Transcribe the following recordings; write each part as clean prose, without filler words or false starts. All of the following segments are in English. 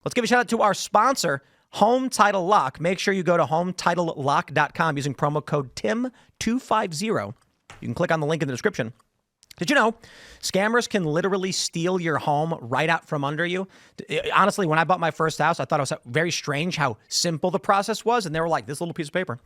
Let's give a shout out to our sponsor, Home Title Lock. Make sure you go to HomeTitleLock.com using promo code TIM250. You can click on the link in the description. Did you know scammers can literally steal your home right out from under you? Honestly, when I bought my first house, I thought it was very strange how simple the process was. And they were like, this little piece of paper.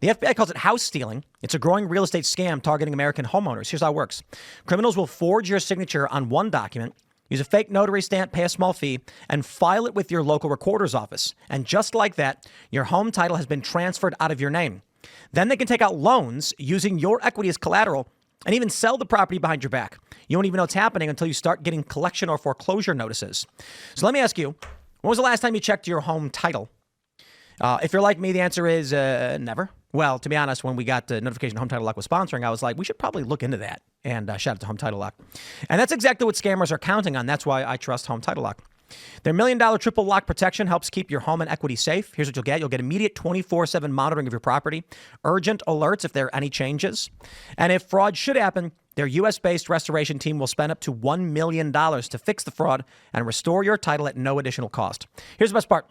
The FBI calls it house stealing. It's a growing real estate scam targeting American homeowners. Here's how it works. Criminals will forge your signature on one document, use a fake notary stamp, pay a small fee, and file it with your local recorder's office. And just like that, your home title has been transferred out of your name. Then they can take out loans using your equity as collateral and even sell the property behind your back. You won't even know it's happening until you start getting collection or foreclosure notices. So let me ask you, when was the last time you checked your home title? If you're like me, the answer is never. Well, to be honest, when we got the notification Home Title Lock was sponsoring, I was like, we should probably look into that. And shout out to Home Title Lock. And that's exactly what scammers are counting on. That's why I trust Home Title Lock. Their $1 million triple lock protection helps keep your home and equity safe. Here's what you'll get. You'll get immediate 24/7 monitoring of your property, urgent alerts if there are any changes. And if fraud should happen, their U.S.-based restoration team will spend up to $1 million to fix the fraud and restore your title at no additional cost. Here's the best part.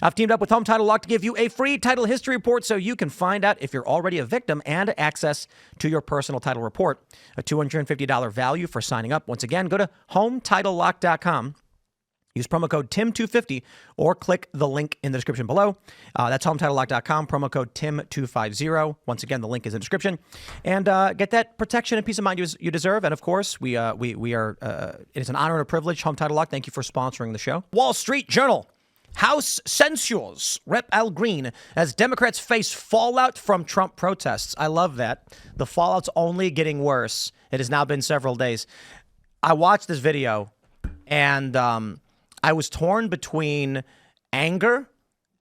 I've teamed up with Home Title Lock to give you a free title history report so you can find out if you're already a victim and access to your personal title report. A $250 value for signing up. Once again, go to HomeTitleLock.com. Use promo code TIM250 or click the link in the description below. That's HomeTitleLock.com, promo code TIM250. Once again, the link is in the description. And get that protection and peace of mind you deserve. And of course, we are. It is an honor and a privilege. Home Title Lock, thank you for sponsoring the show. Wall Street Journal. House censures Rep. Al Green as Democrats face fallout from Trump protests. I love that. The fallout's only getting worse. It has now been several days. I watched this video and I was torn between anger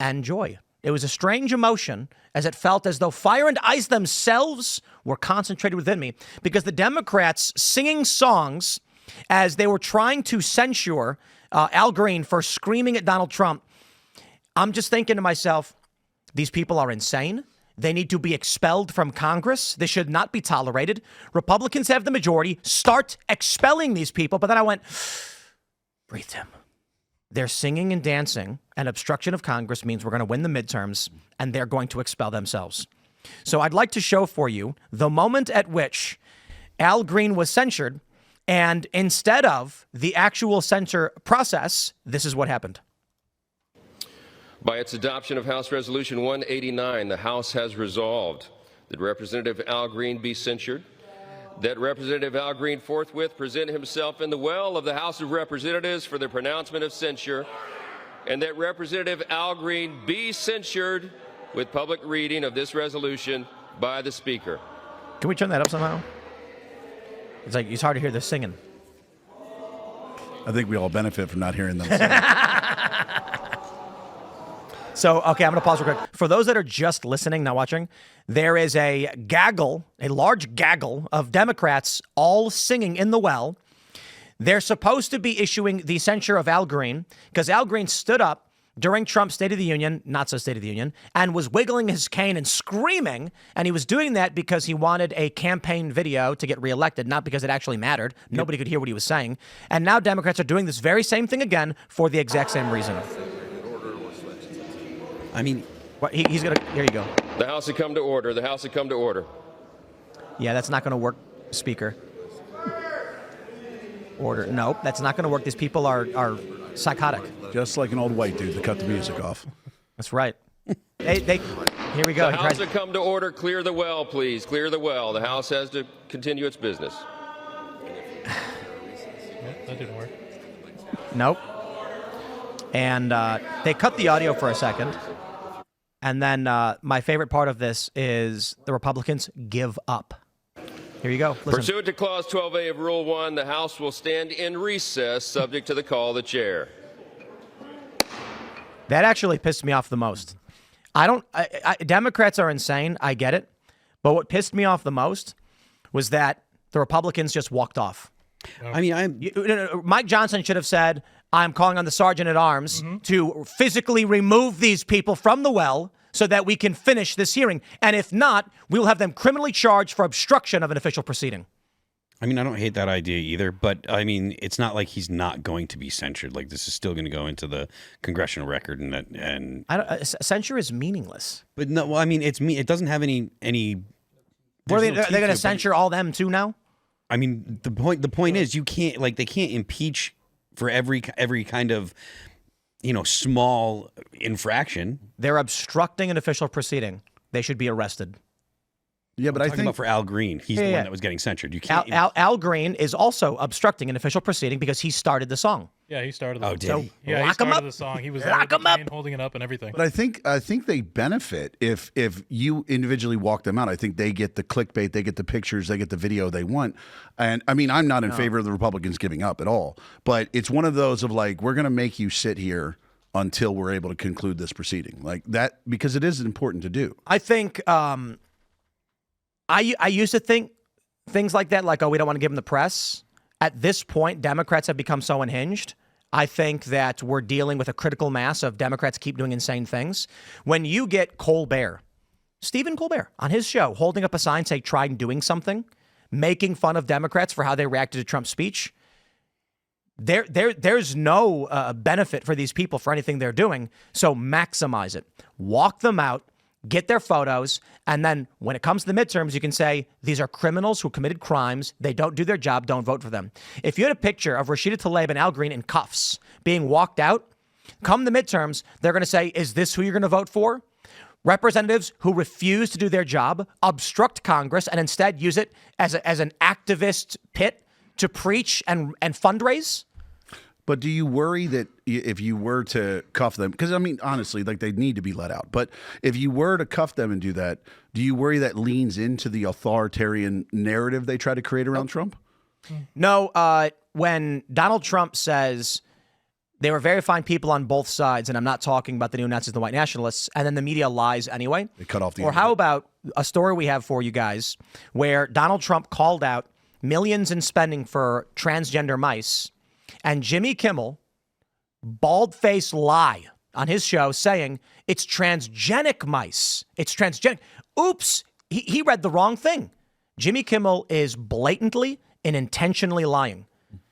and joy. It was a strange emotion as it felt as though fire and ice themselves were concentrated within me because the Democrats singing songs as they were trying to censure Al Green for screaming at Donald Trump. I'm just thinking to myself, these people are insane. They need to be expelled from Congress. This should not be tolerated. Republicans have the majority. Start expelling these people. But then I went, breathe, Tim. They're singing and dancing, and obstruction of Congress means we're going to win the midterms, and they're going to expel themselves. So I'd like to show for you the moment at which Al Green was censured, and instead of the actual censure process, this is what happened. By its adoption of House Resolution 189, the House has resolved that Representative Al Green be censured, that Representative Al Green forthwith present himself in the well of the House of Representatives for the pronouncement of censure, and that Representative Al Green be censured with public reading of this resolution by the Speaker. Can we turn that up somehow? It's hard to hear the singing. I think we all benefit from not hearing them sing. So, okay, I'm going to pause real quick. For those that are just listening, not watching, there is a large gaggle of Democrats all singing in the well. They're supposed to be issuing the censure of Al Green because Al Green stood up during Trump's State of the Union, not so State of the Union, and was wiggling his cane and screaming. And he was doing that because he wanted a campaign video to get reelected, not because it actually mattered. Nobody could hear what he was saying. And now Democrats are doing this very same thing again for the exact same reason. I mean, he's going to, here you go. The House had come to order. The House had come to order. Yeah, that's not going to work, Speaker. Order. Nope, that's not going to work. These people are psychotic. Just like an old white dude to cut the music off. That's right. Here we go. The House had come to order. Clear the well, please. Clear the well. The House has to continue its business. That didn't work. Nope. And they cut the audio for a second. And then my favorite part of this is the Republicans give up. Here you go. Listen. Pursuant to Clause 12A of Rule 1, the House will stand in recess subject to the call of the chair. That actually pissed me off the most. Democrats are insane. I get it. But what pissed me off the most was that the Republicans just walked off. I mean, Mike Johnson should have said, I'm calling on the Sergeant at Arms to physically remove these people from the well so that we can finish this hearing. And if not, we'll have them criminally charged for obstruction of an official proceeding. I mean, I don't hate that idea either, but I mean, it's not like he's not going to be censured. Like this is still going to go into the congressional record, and I don't, censure is meaningless. But no, well, I mean, it doesn't have any. What are they going to censure all them too now? I mean, the point is you can't they can't impeach for every kind of small infraction. They're obstructing an official proceeding. They should be arrested. Yeah, but I think about for Al Green, he's the one that was getting censured. You can't. Al Green is also obstructing an official proceeding because he started the song. Yeah, he started the song. Oh, did he? Yeah, lock he started him up. the song. He was Lock him up. holding it up and everything. But I think they benefit if you individually walk them out. I think they get the clickbait, they get the pictures, they get the video they want. And I mean, I'm not in favor of the Republicans giving up at all. But it's one of those of like, we're going to make you sit here until we're able to conclude this proceeding, like that, because it is important to do. I think I used to think things like that, like, oh, we don't want to give them the press. At this point, Democrats have become so unhinged. I think that we're dealing with a critical mass of Democrats keep doing insane things. When you get Colbert, Stephen Colbert, on his show, holding up a sign saying, try doing something, making fun of Democrats for how they reacted to Trump's speech, there's no benefit for these people for anything they're doing. So maximize it. Walk them out. Get their photos, and then when it comes to the midterms, you can say, these are criminals who committed crimes. They don't do their job. Don't vote for them. If you had a picture of Rashida Tlaib and Al Green in cuffs being walked out, come the midterms, they're going to say, is this who you're going to vote for? Representatives who refuse to do their job, obstruct Congress, and instead use it as an activist pit to preach and fundraise? But do you worry that if you were to cuff them, because I mean, honestly, like they need to be let out, but if you were to cuff them and do that, do you worry that leans into the authoritarian narrative they try to create around Trump? No, when Donald Trump says they were very fine people on both sides, and I'm not talking about the neo-Nazis and the white nationalists, and then the media lies anyway. They cut off the Or how about a story we have for you guys where Donald Trump called out millions in spending for transgender mice, and Jimmy Kimmel, bald-faced lie on his show saying it's transgenic mice. It's transgenic. Oops, he read the wrong thing. Jimmy Kimmel is blatantly and intentionally lying.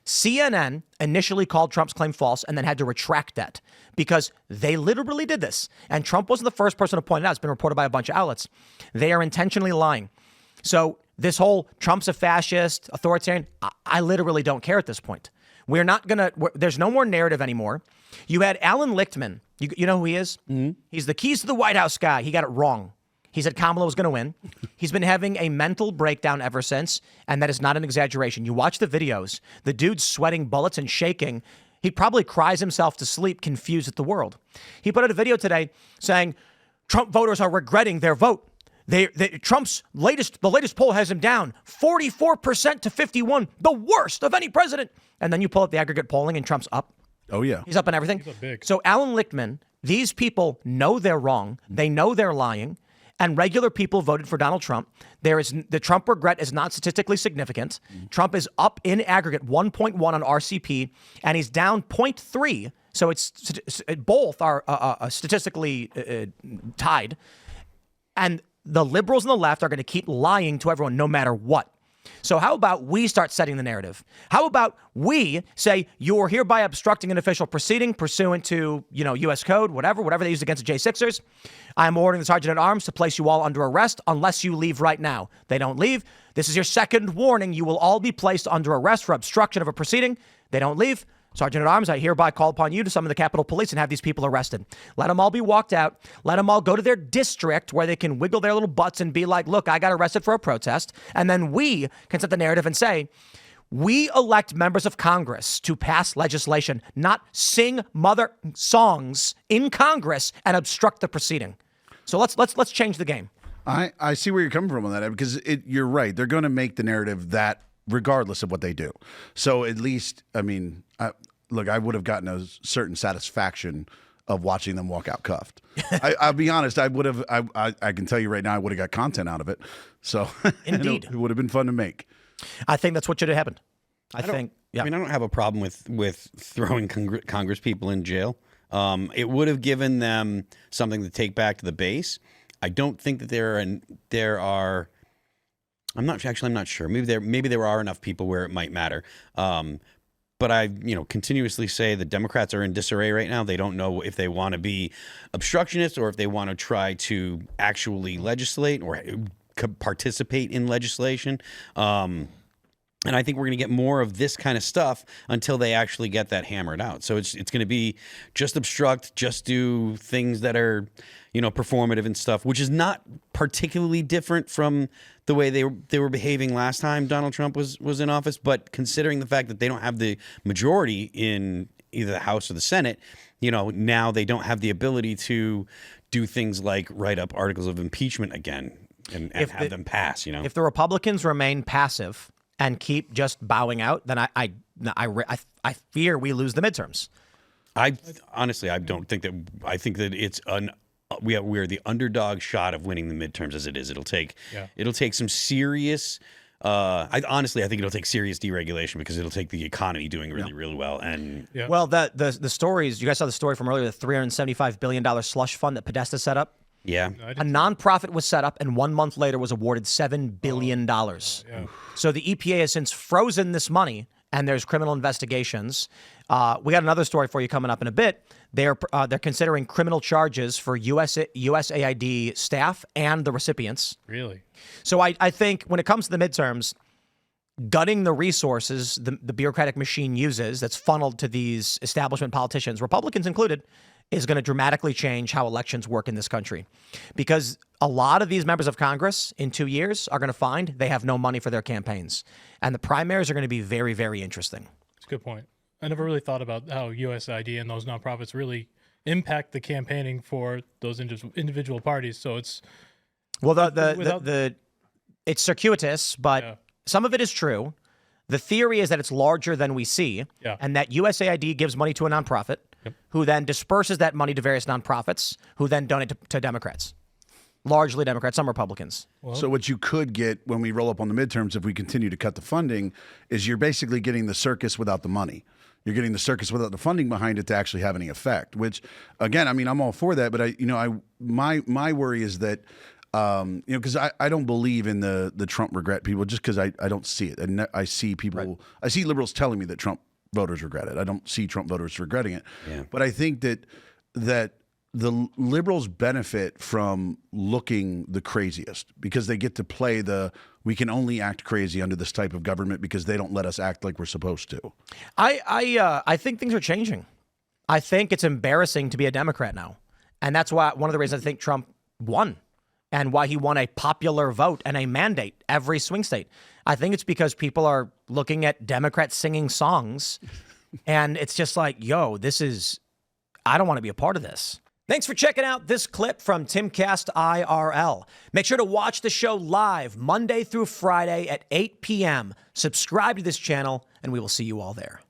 CNN initially called Trump's claim false and then had to retract that because they literally did this. And Trump wasn't the first person to point it out. It's been reported by a bunch of outlets. They are intentionally lying. So this whole Trump's a fascist, authoritarian, I literally don't care at this point. We're not going to, there's no more narrative anymore. You had Alan Lichtman. You know who he is? Mm-hmm. He's the keys to the White House guy. He got it wrong. He said Kamala was going to win. He's been having a mental breakdown ever since, and that is not an exaggeration. You watch the videos, the dude's sweating bullets and shaking. He probably cries himself to sleep, confused at the world. He put out a video today saying Trump voters are regretting their vote. Trump's latest poll has him down 44% to 51%, the worst of any president. And then you pull up the aggregate polling and Trump's up. Oh, yeah. He's up in everything. He's up big. So Alan Lichtman, these people know they're wrong. They know they're lying. And regular people voted for Donald Trump. The Trump regret is not statistically significant. Trump is up in aggregate 1.1 on RCP, and he's down 0.3. So both are statistically tied. And the liberals and the left are going to keep lying to everyone no matter what. So how about we start setting the narrative? How about we say you're hereby obstructing an official proceeding pursuant to, U.S. code, whatever they used against the J6ers. I'm ordering the Sergeant at Arms to place you all under arrest unless you leave right now. They don't leave. This is your second warning. You will all be placed under arrest for obstruction of a proceeding. They don't leave. Sergeant at Arms, I hereby call upon you to summon the Capitol Police and have these people arrested. Let them all be walked out. Let them all go to their district where they can wiggle their little butts and be like, look, I got arrested for a protest. And then we can set the narrative and say, we elect members of Congress to pass legislation, not sing mother songs in Congress and obstruct the proceeding. So let's change the game. I see where you're coming from on that, because you're right. They're going to make the narrative that regardless of what they do. So at least, I mean, look, I would have gotten a certain satisfaction of watching them walk out cuffed. I'll be honest, I would have, I can tell you right now, I would have got content out of it. So Indeed. It would have been fun to make. I think that's what should have happened. I think. I mean, I don't have a problem with throwing Congress people in jail. It would have given them something to take back to the base. I don't think that there are I'm not sure. Maybe there are enough people where it might matter. But I, continuously say the Democrats are in disarray right now. They don't know if they want to be obstructionists or if they want to try to actually legislate or participate in legislation. And I think we're going to get more of this kind of stuff until they actually get that hammered out. So it's going to be just obstruct, just do things that are, performative and stuff, which is not particularly different from the way they were behaving last time Donald Trump was in office. But considering the fact that they don't have the majority in either the House or the Senate, now they don't have the ability to do things like write up articles of impeachment again and have them pass. If the Republicans remain passive and keep just bowing out, then I fear we lose the midterms. I honestly don't think that. I think that it's we are the underdog shot of winning the midterms as it is. It'll take some serious. I think it'll take serious deregulation because it'll take the economy doing really well. And well, the stories you guys saw the story from earlier, the $375 billion slush fund that Podesta set up. Yeah. A nonprofit was set up and 1 month later was awarded $7 billion. So the EPA has since frozen this money and there's criminal investigations. We got another story for you coming up in a bit. They're considering criminal charges for USAID staff and the recipients. Really? So I think when it comes to the midterms, gutting the resources the bureaucratic machine uses that's funneled to these establishment politicians, Republicans included, is going to dramatically change how elections work in this country. Because a lot of these members of Congress in 2 years are going to find they have no money for their campaigns. And the primaries are going to be very, very interesting. That's a good point. I never really thought about how USAID and those nonprofits really impact the campaigning for those individual parties. So it's... Well, it's circuitous, but some of it is true. The theory is that it's larger than we see, and that USAID gives money to a nonprofit, who then disperses that money to various nonprofits, who then donate to Democrats. Largely Democrats, some Republicans. Well, so what you could get when we roll up on the midterms, if we continue to cut the funding, is you're basically getting the circus without the money. You're getting the circus without the funding behind it to actually have any effect. Which, again, I mean, I'm all for that, but my worry is that. Because I don't believe in the Trump regret people just because I don't see it. And I see people, I see liberals telling me that Trump voters regret it. I don't see Trump voters regretting it. Yeah. But I think that the liberals benefit from looking the craziest because they get to play we can only act crazy under this type of government because they don't let us act like we're supposed to. I think things are changing. I think it's embarrassing to be a Democrat now. And that's why one of the reasons I think Trump won. And why he won a popular vote and a mandate every swing state. I think it's because people are looking at Democrats singing songs, and it's just like, I don't want to be a part of this. Thanks for checking out this clip from Timcast IRL. Make sure to watch the show live Monday through Friday at 8 p.m. Subscribe to this channel, and we will see you all there.